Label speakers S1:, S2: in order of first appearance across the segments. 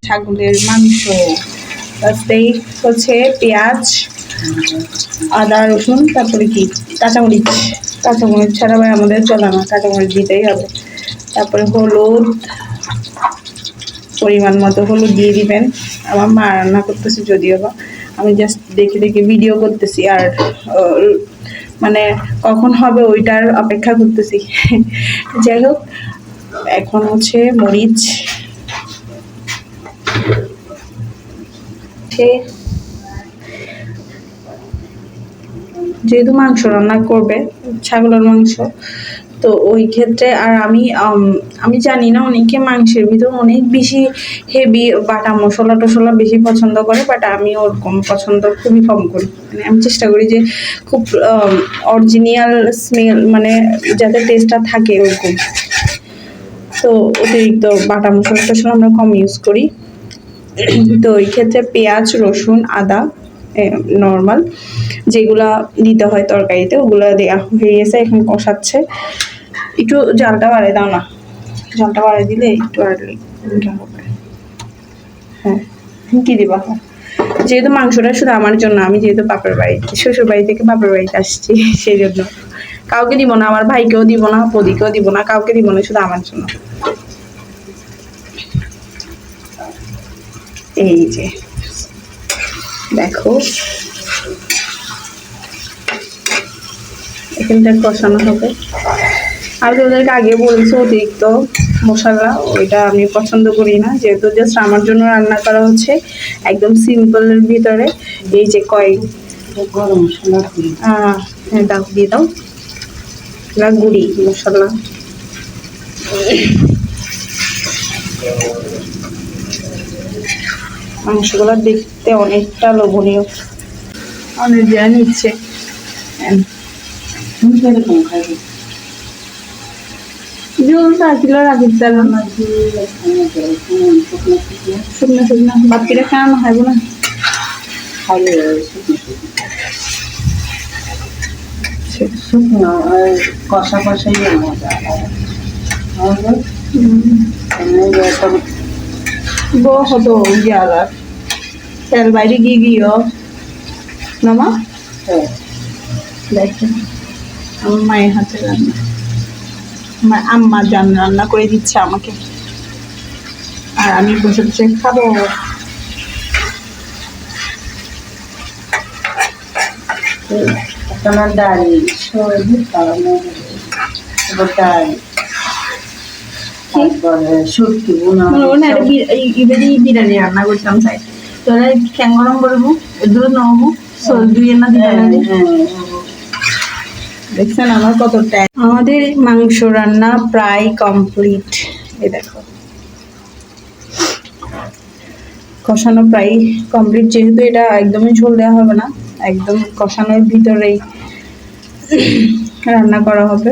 S1: ছাগলের মাংস। ফার্স্টেই হচ্ছে পেঁয়াজ, আদা, রসুন, তারপরে কি কাঁচামরিচ। কাঁচামরিচ ছাড়া ভাই আমাদের চলে না, কাঁচামরিচ দিতেই হবে। তারপরে হলুদ, পরিমাণ মতো হলুদ দিয়ে দিবেন। আমার মা রান্না করতেছে যদিও বা, আমি জাস্ট দেখে দেখে ভিডিও করতেছি আর মানে কখন হবে ওইটার অপেক্ষা করতেছি। যাই হোক, এখন হচ্ছে মরিচ, যেহেতু মাংস রান্না করবে, ছাগলের মাংস, তো ওই ক্ষেত্রে আর আমি জানি না, অনেকে মাংসের ভিতর অনেক বেশি হেভি বাটা মশলা টশলা বেশি পছন্দ করে, বাট আমি ওরকম পছন্দ খুবই কম করি। মানে আমি চেষ্টা করি যে খুব অরিজিনাল স্মেল, মানে যাতে টেস্টটা থাকে ওরকম। তো অতিরিক্ত বাটা মশলা টশলা আমরা কম ইউজ করি। তো ওই ক্ষেত্রে পেঁয়াজ, রসুন, আদা নর্মাল যেগুলা দিতে হয় তরকারিতে ওগুলো দেওয়া হয়ে গেছে। এখন কষাচ্ছে। একটু জালটা বাড়িয়ে দাও না, জালটা বাড়িয়ে দিলে একটু আড়লে হবে। হ্যাঁ, কি দিবা? যেহেতু মাংসটা শুধু আমার জন্য, আমি যেহেতু বাপের বাড়িতে, শ্বশুর বাড়ি থেকে বাপের বাড়িতে আসছি, সেই জন্য কাউকে দিব না, আমার ভাইকেও দিব না, বদিকেও দিব না, কাউকে দিব না, শুধু আমার জন্য। এই যে দেখো, এখানটা কষানো হবে। আমি ওদেরকে আগে বলছি অতিরিক্ত মশলা ওইটা আমি পছন্দ করি না, যেহেতু জাস্ট আমার জন্য রান্না করা হচ্ছে একদম সিম্পলের ভিতরে। এই যে গরম মশলা, হ্যাঁ দাও, দিয়ে দাও গুঁড়ি মশলা। মাংসগুলো দেখতে অনেকটা লোভনীয়, অনেক যা নিচ্ছে। শুকনো শুকনো বাকিটা কেন খাইব না, শুকনো কষা কষাই মজা। হতো গিয়ালার তেল বাইরে গিয়ে না মা। দেখেন আমার মায়ের হাতে রান্না, আমার আম্মা জান রান্না করে দিচ্ছে আমাকে, আর আমি বসে বসে খাবো। তোমার ডাল বিরিয়ানি রান্না করতাম চাই, তোরা খ্যাং গরম করবো এগুলো নবো দুই না দেখছেন আমার কতটা। আমাদের মাংস রান্না প্রায় কমপ্লিট। এই দেখো কষানো প্রায় কমপ্লিট, যেহেতু এটা একদমই ঝোল দেওয়া হবে না, একদম কষানোর ভিতরেই রান্না করা হবে।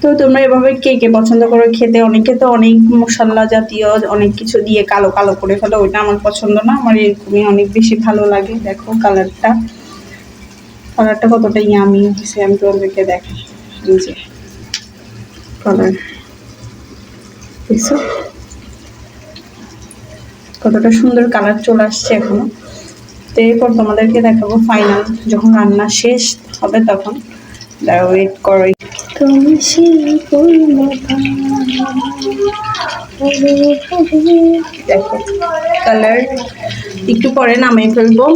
S1: তো তোমরা এভাবে কে কে পছন্দ করো খেতে? অনেকে তো অনেক মশলা জাতীয় অনেক কিছু দিয়ে কালো কালো করে ফেলো, ওইটা আমার পছন্দ না, আমার এরকমই অনেক বেশি ভালো লাগে। দেখো কালারটা কতটা ইয়ামি হয়েছে, আমি তোমাদেরকে দেখাই। এই যে কালার দেখছো কতটা সুন্দর কালার চলে আসছে এখনো। তো এরপর তোমাদেরকে দেখাবো ফাইনাল, যখন রান্না শেষ হবে তখন। ওয়েট করো। তুমি দেখো কালার, একটু পরে নামিয়ে ফেলবো।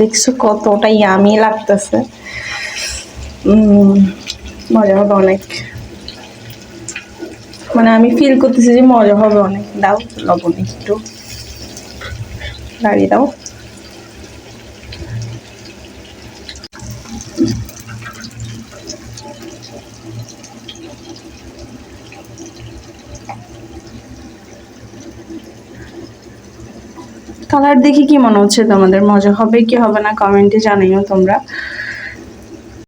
S1: দেখছো কতটা ইয়ামি লাগতেছে, মজা হবে অনেক, মানে আমি ফিল করতেছি যে মজা হবে অনেক। দাও লবণ একটু দাঁড়িয়ে দাও। কালার দেখে কি মনে হচ্ছে তোমাদের? মজা হবে কি হবে না কমেন্টে জানাইও তোমরা।